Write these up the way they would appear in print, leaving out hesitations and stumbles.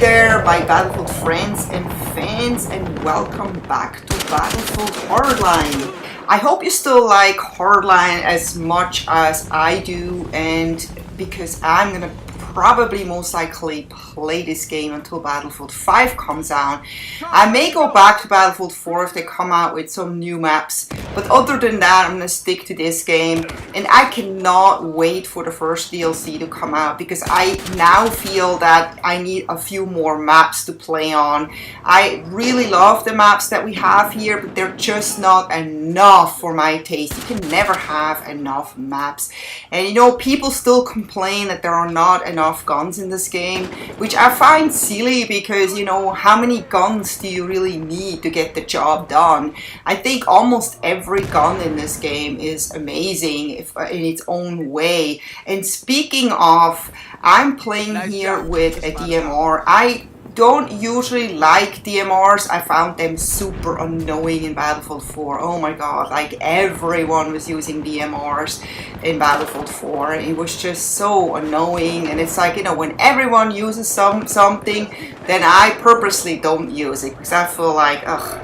there, my Battlefield friends and fans, and welcome back to Battlefield Hardline. I hope you still like Hardline as much as I do, and because I'm gonna probably most likely play this game until Battlefield 5 comes out. I may go back to Battlefield 4 if they come out with some new maps, but other than that I'm gonna stick to this game, and I cannot wait for the first DLC to come out because I now feel that I need a few more maps to play on. I really love the maps that we have here, but they're just not enough for my taste. You can never have enough maps, and you know, people still complain that there are not enough guns in this game, which I find silly because, you know, how many guns do you really need to get the job done? I think almost every gun in this game is amazing in its own way. And speaking of, I'm playing here with a DMR. I don't usually like DMRs. I found them super annoying in Battlefield 4. Oh my god, like everyone was using DMRs in Battlefield 4. It was just so annoying, and it's like, you know, when everyone uses something, then I purposely don't use it because I feel like, ugh,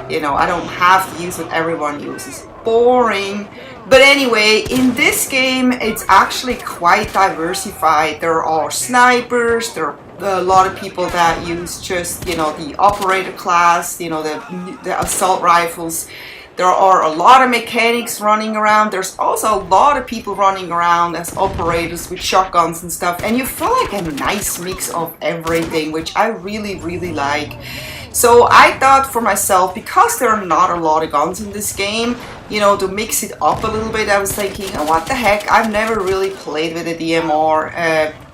you know, I don't have to use what everyone uses. Boring. But anyway, in this game, it's actually quite diversified. There are snipers, there are a lot of people that use just, you know, the operator class, you know, the assault rifles. There are a lot of mechanics running around. There's also a lot of people running around as operators with shotguns and stuff. And you feel like a nice mix of everything, which I really, really like. So I thought for myself, because there are not a lot of guns in this game, you know, to mix it up a little bit, I was thinking, oh, what the heck, I've never really played with a DMR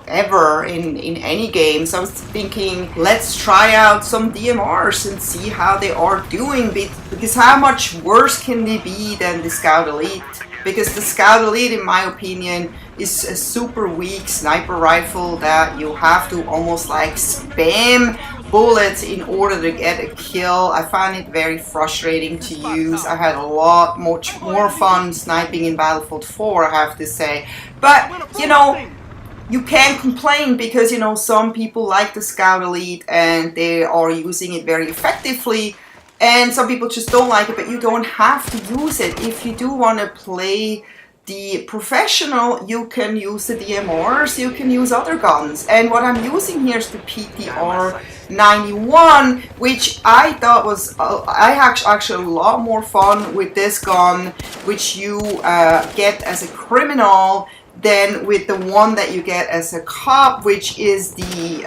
ever in any game. So I was thinking, let's try out some DMRs and see how they are doing, because how much worse can they be than the Scout Elite? Because the Scout Elite, in my opinion, is a super weak sniper rifle that you have to almost like spam bullets in order to get a kill. I find it very frustrating to use. I had much more fun sniping in Battlefield 4, I have to say. But, you know, you can't complain because, you know, some people like the Scout Elite and they are using it very effectively, and some people just don't like it, but you don't have to use it. If you do want to play the professional, you can use the DMRs, you can use other guns. And what I'm using here is the PTR 91, which I thought was, I actually a lot more fun with this gun, which you get as a criminal, than with the one that you get as a cop, which is the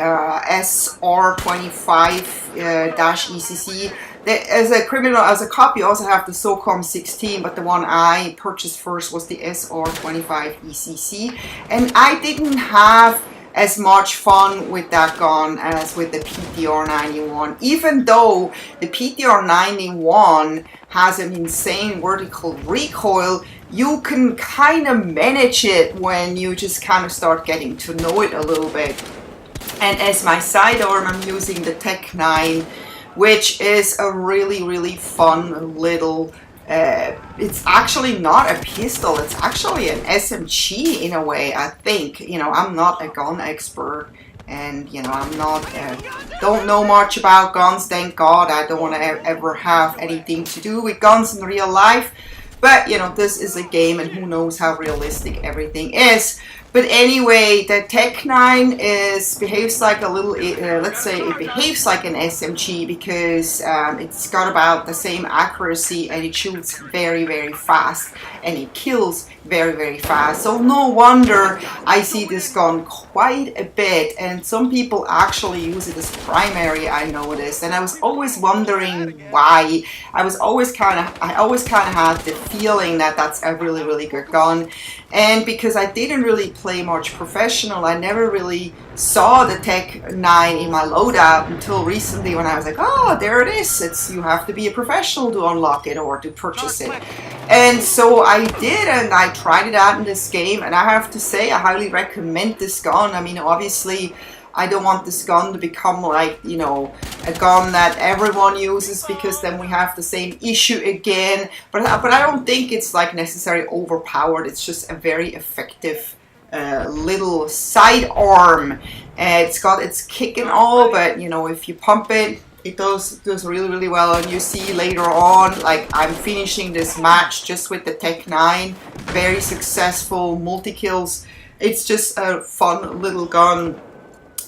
SR25-ECC. As a criminal, as a cop, you also have the SOCOM 16, but the one I purchased first was the SR25-ECC, and I didn't have as much fun with that gun as with the PTR 91, even though the PTR 91 has an insane vertical recoil. You can kind of manage it when you just kind of start getting to know it a little bit. And as my sidearm, I'm using the Tech 9, which is a really, really fun little, it's actually not a pistol, it's actually an SMG in a way, I think. You know, I'm not a gun expert, and, you know, I'm not, don't know much about guns, thank God. I don't want to ever have anything to do with guns in real life. But, you know, this is a game, and who knows how realistic everything is. But anyway, the Tech 9 behaves like a little, let's say it behaves like an SMG because it's got about the same accuracy, and it shoots very, very fast, and it kills very, very fast. So no wonder I see this gun quite a bit, and some people actually use it as primary, I noticed, and I was always wondering why. I always kind of had the feeling that that's a really, really good gun. And because I didn't really play much professional, I never really saw the Tech 9 in my loadout until recently, when I was like, oh, there it is. You have to be a professional to unlock it or to purchase it. And so I did, and I tried it out in this game, and I have to say I highly recommend this gun. I mean, obviously, I don't want this gun to become like, you know, a gun that everyone uses, because then we have the same issue again. But I don't think it's like necessarily overpowered. It's just a very effective little sidearm. It's got its kick and all, but you know, if you pump it, it does really well. And you see later on, like I'm finishing this match just with the Tech 9, very successful multi-kills. It's just a fun little gun.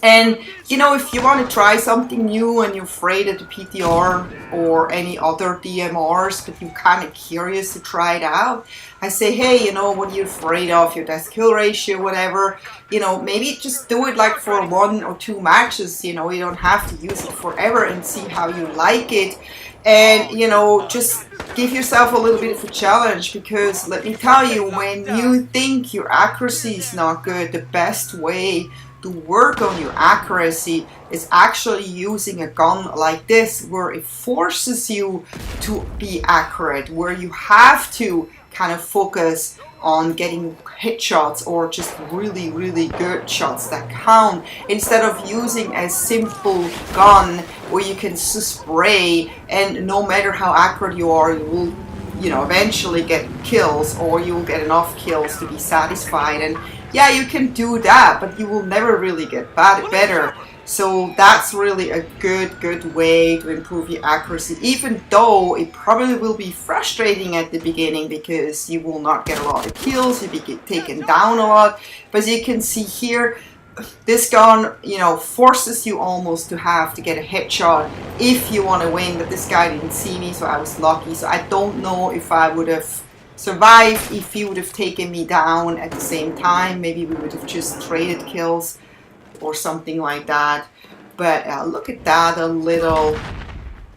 And you know, if you want to try something new and you're afraid of the PTR or any other DMRs, but you're kind of curious to try it out, I say, hey, you know, what are you afraid of? Your death kill ratio, whatever. You know, maybe just do it like for 1 or 2 matches. You know, you don't have to use it forever, and see how you like it. And you know, just give yourself a little bit of a challenge, because let me tell you, when you think your accuracy is not good, the best way to work on your accuracy is actually using a gun like this, where it forces you to be accurate, where you have to kind of focus on getting headshots or just really good shots that count, instead of using a simple gun where you can spray and no matter how accurate you are, you will, you know, eventually get kills, or you will get enough kills to be satisfied. And yeah, you can do that, but you will never really get better. So that's really a good way to improve your accuracy, even though it probably will be frustrating at the beginning, because you will not get a lot of kills, you'll be taken down a lot. But as you can see here, this gun, you know, forces you almost to have to get a headshot if you want to win. But this guy didn't see me, so I was lucky. So I don't know if I would have survived if he would have taken me down at the same time. Maybe we would have just traded kills or something like that. But look at that, a little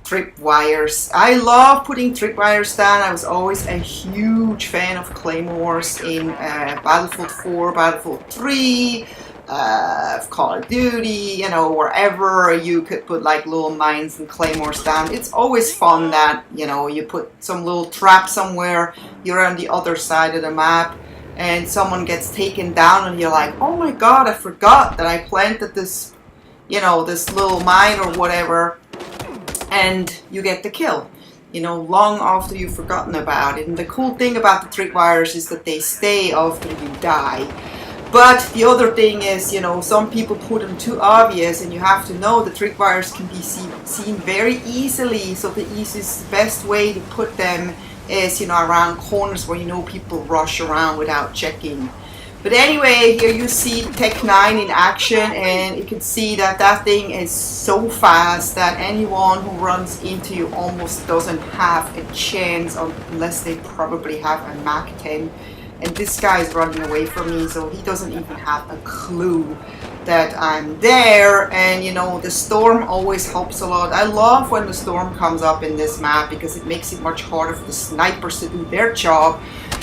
tripwires. I love putting tripwires down. I was always a huge fan of claymores in Battlefield 4, Battlefield 3, Call of Duty, you know, wherever you could put like little mines and claymores down. It's always fun that, you know, you put some little trap somewhere, you're on the other side of the map, and someone gets taken down and you're like, oh my god, I forgot that I planted this, you know, this little mine or whatever, and you get the kill, you know, long after you've forgotten about it. And the cool thing about the tripwires is that they stay after you die. But the other thing is, you know, some people put them too obvious, and you have to know the tripwires can be seen very easily. So the best way to put them is, you know, around corners where you know people rush around without checking. But anyway, here you see Tech 9 in action, and you can see that that thing is so fast that anyone who runs into you almost doesn't have a chance, unless they probably have a Mac 10. And this guy is running away from me, so he doesn't even have a clue that I'm there. And you know, the storm always helps a lot. I love when the storm comes up in this map, because it makes it much harder for the snipers to do their job,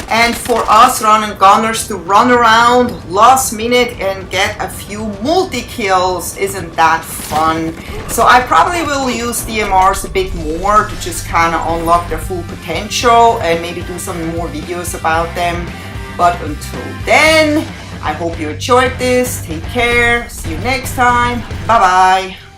and for us run and gunners to run around last minute and get a few multi-kills. Isn't that fun? So I probably will use DMRs a bit more to just kind of unlock their full potential, and maybe do some more videos about them. But until then, I hope you enjoyed this. Take care. See you next time. Bye bye.